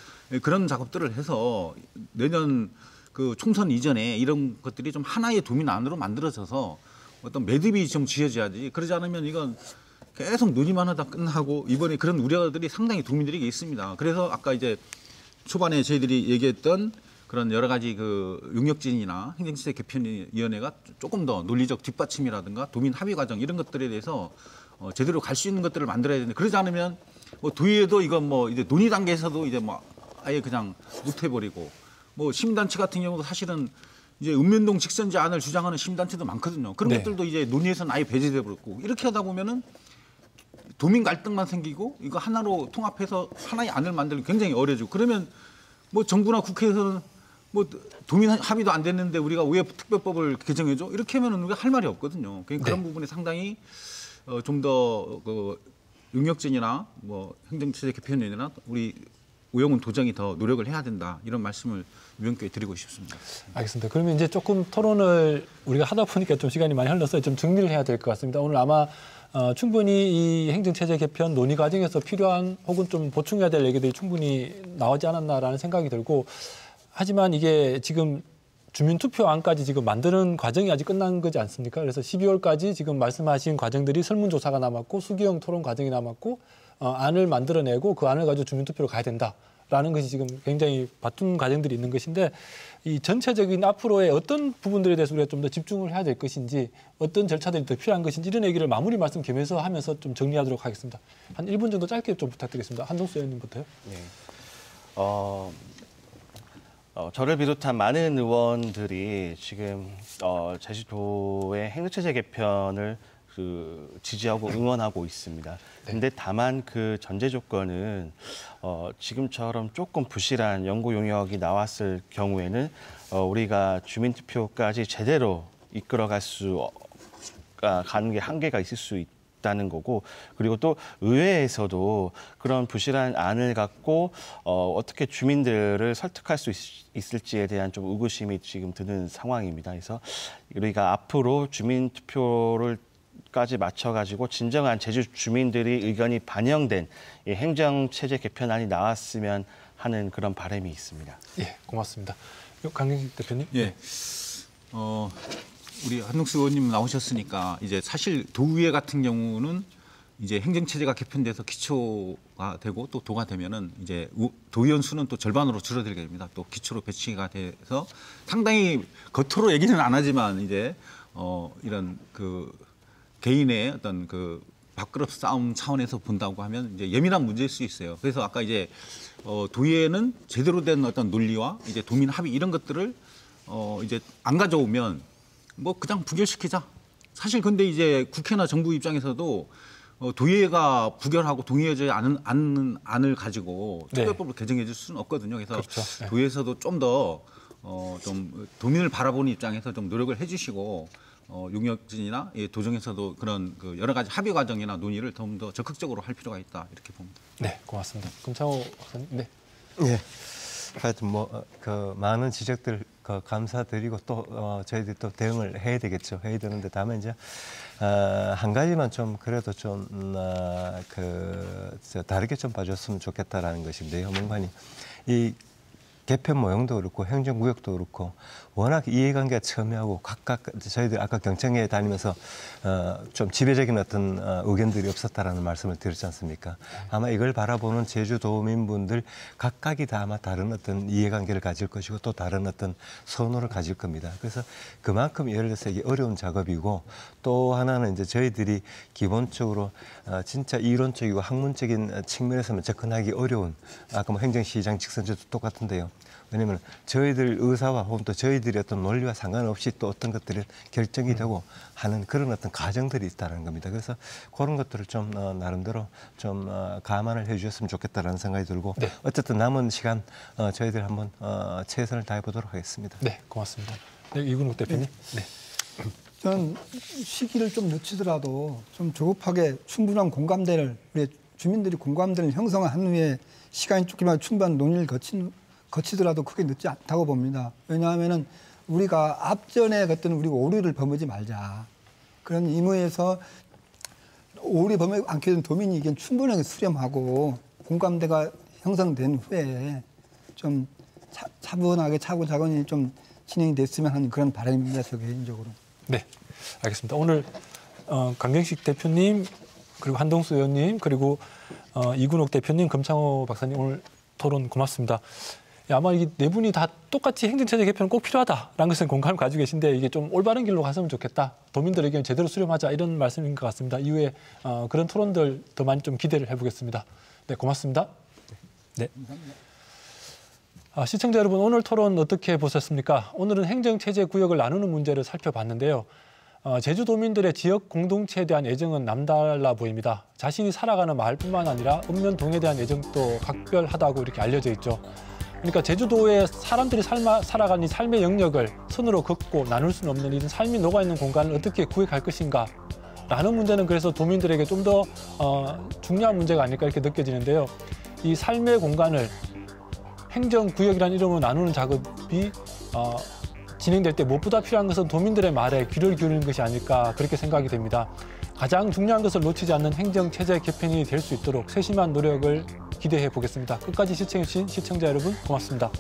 그런 작업들을 해서 내년 그 총선 이전에 이런 것들이 좀 하나의 도민안으로 만들어져서 어떤 매듭이 좀 지어져야지 그러지 않으면 이건 계속 논의만 하다 끝나고 이번에 그런 우려들이 상당히 도민들에게 있습니다. 그래서 아까 이제 초반에 저희들이 얘기했던 그런 여러 가지 그 용역진이나 행정체제 개편위원회가 조금 더 논리적 뒷받침이라든가 도민 합의 과정 이런 것들에 대해서 제대로 갈 수 있는 것들을 만들어야 되는데 그러지 않으면 뭐 도의회도 이건 뭐 이제 논의 단계에서도 이제 뭐 아예 그냥 못 해버리고 뭐 시민단체 같은 경우도 사실은 이제 읍면동 직선제 안을 주장하는 시민단체도 많거든요. 그런 네. 것들도 이제 논의에서는 아예 배제돼 버렸고 이렇게 하다 보면은 도민 갈등만 생기고 이거 하나로 통합해서 하나의 안을 만들기 굉장히 어려지고 그러면 뭐 정부나 국회에서는 뭐 도민 합의도 안 됐는데 우리가 왜 특별법을 개정해줘? 이렇게 하면은 우리가 할 말이 없거든요. 그런 네. 부분이 상당히 좀 더 그 용역진이나 뭐 행정체제 개편위원회나 우리 오영훈 도정이 더 노력을 해야 된다 이런 말씀을 위원께 드리고 싶습니다. 알겠습니다. 그러면 이제 조금 토론을 우리가 하다 보니까 좀 시간이 많이 흘러서 좀 정리를 해야 될 것 같습니다. 오늘 아마 충분히 이 행정체제 개편 논의 과정에서 필요한 혹은 좀 보충해야 될 얘기들이 충분히 나오지 않았나라는 생각이 들고 하지만 이게 지금 주민투표안까지 지금 만드는 과정이 아직 끝난 거지 않습니까? 그래서 12월까지 지금 말씀하신 과정들이 설문조사가 남았고 수기형 토론 과정이 남았고 안을 만들어내고 그 안을 가지고 주민투표로 가야 된다라는 것이 지금 굉장히 바쁜 과정들이 있는 것인데 이 전체적인 앞으로의 어떤 부분들에 대해서 우리가 좀 더 집중을 해야 될 것인지 어떤 절차들이 더 필요한 것인지 이런 얘기를 마무리 말씀 겸해서 하면서 좀 정리하도록 하겠습니다. 한 1분 정도 짧게 좀 부탁드리겠습니다. 한동수 의원님부터요. 네. 저를 비롯한 많은 의원들이 지금 제주도의 행정체제 개편을 지지하고 응원하고 있습니다. 근데 다만 그 전제 조건은 지금처럼 조금 부실한 연구 용역이 나왔을 경우에는 우리가 주민투표까지 제대로 이끌어갈 수 가는 게 한계가 있을 수 있다는 거고 그리고 또 의회에서도 그런 부실한 안을 갖고 어떻게 주민들을 설득할 수 있을지에 대한 좀 의구심이 지금 드는 상황입니다. 그래서 우리가 앞으로 주민투표를 까지 맞춰가지고 진정한 제주 주민들이 의견이 반영된 이 행정체제 개편안이 나왔으면 하는 그런 바람이 있습니다. 예, 고맙습니다. 강경식 대표님. 예, 우리 한동수 의원님 나오셨으니까 이제 사실 도의회 같은 경우는 이제 행정체제가 개편돼서 기초가 되고 또 도가 되면은 이제 도의원 수는 또 절반으로 줄어들게 됩니다. 또 기초로 배치가 돼서 상당히 겉으로 얘기는 안 하지만 이제 이런 그 개인의 어떤 그 밥그릇 싸움 차원에서 본다고 하면 이제 예민한 문제일 수 있어요. 그래서 아까 이제 도의회는 제대로 된 어떤 논리와 이제 도민 합의 이런 것들을 이제 안 가져오면 뭐 그냥 부결시키자. 사실 근데 이제 국회나 정부 입장에서도 도의회가 부결하고 동의하지 않는 안을 가지고 특별법을 개정해 줄 수는 없거든요. 그래서 그렇죠. 네. 도의회에서도 좀 더 좀 도민을 바라보는 입장에서 좀 노력을 해주시고 용역진이나 도정에서도 그런 그 여러 가지 합의 과정이나 논의를 좀 더 적극적으로 할 필요가 있다 이렇게 봅니다. 네, 고맙습니다. 금창호 박사님. 네. 예. 하여튼 그 많은 지적들 감사드리고 또 저희들이 또 대응을 해야 되겠죠. 해야 되는데 다만 이제 한 가지만 좀 그래도 좀 다르게 좀 봐줬으면 좋겠다라는 것인데요. 뭔가니 이 개편 모형도 그렇고 행정구역도 그렇고 워낙 이해관계가 첨예하고 각각 저희들 아까 경청에 다니면서 좀 지배적인 어떤 의견들이 없었다라는 말씀을 드렸지 않습니까? 아마 이걸 바라보는 제주도민분들 각각이 다 아마 다른 어떤 이해관계를 가질 것이고 또 다른 어떤 선호를 가질 겁니다. 그래서 그만큼 예를 들어서 이게 어려운 작업이고 또 하나는 이제 저희들이 기본적으로 진짜 이론적이고 학문적인 측면에서만 접근하기 어려운 아까 뭐 행정시장 직선제도 똑같은데요. 왜냐하면 저희들 의사와 혹은 또 저희들의 어떤 논리와 상관없이 또 어떤 것들이 결정이 되고 하는 그런 어떤 과정들이 있다는 겁니다. 그래서 그런 것들을 좀 나름대로 좀 감안을 해주셨으면 좋겠다라는 생각이 들고 네. 어쨌든 남은 시간 저희들 한번 최선을 다해 보도록 하겠습니다. 네, 고맙습니다. 네, 이근욱 대표님. 네. 저는 시기를 좀 늦추더라도 좀 조급하게 충분한 공감대를 우리 주민들이 공감대를 형성한 후에 시간이 조금만 충분한 논의를 거치더라도 크게 늦지 않다고 봅니다. 왜냐하면은 우리가 앞전에 어떤 우리가 오류를 범하지 말자. 그런 의무에서 오류 범하지 않게 된 도민이 이게 충분하게 수렴하고 공감대가 형성된 후에 좀 차분하게 차근차근히 좀 진행이 됐으면 하는 그런 바람입니다. 저 개인적으로. 네, 알겠습니다. 오늘 강경식 대표님 그리고 한동수 의원님 그리고 이근욱 대표님, 금창호 박사님 오늘 토론 고맙습니다. 아마 이 네 분이 다 똑같이 행정체제 개편은 꼭 필요하다라는 것은 공감을 가지고 계신데 이게 좀 올바른 길로 갔으면 좋겠다. 도민들 의견 제대로 수렴하자 이런 말씀인 것 같습니다. 이후에 그런 토론들 더 많이 좀 기대를 해보겠습니다. 네, 고맙습니다. 네. 시청자 여러분, 오늘 토론 어떻게 보셨습니까? 오늘은 행정체제 구역을 나누는 문제를 살펴봤는데요. 제주도민들의 지역 공동체에 대한 애정은 남달라 보입니다. 자신이 살아가는 마을뿐만 아니라 읍면동에 대한 애정도 각별하다고 이렇게 알려져 있죠. 그러니까 제주도에 사람들이 살아가는 이 삶의 영역을 손으로 긋고 나눌 수는 없는 이런 삶이 녹아있는 공간을 어떻게 구획할 것인가 라는 문제는 그래서 도민들에게 좀 더 중요한 문제가 아닐까 이렇게 느껴지는데요. 이 삶의 공간을 행정구역이라는 이름으로 나누는 작업이 진행될 때 무엇보다 필요한 것은 도민들의 말에 귀를 기울이는 것이 아닐까 그렇게 생각이 됩니다. 가장 중요한 것을 놓치지 않는 행정체제 개편이 될 수 있도록 세심한 노력을 기대해 보겠습니다. 끝까지 시청해 주신 시청자 여러분 고맙습니다.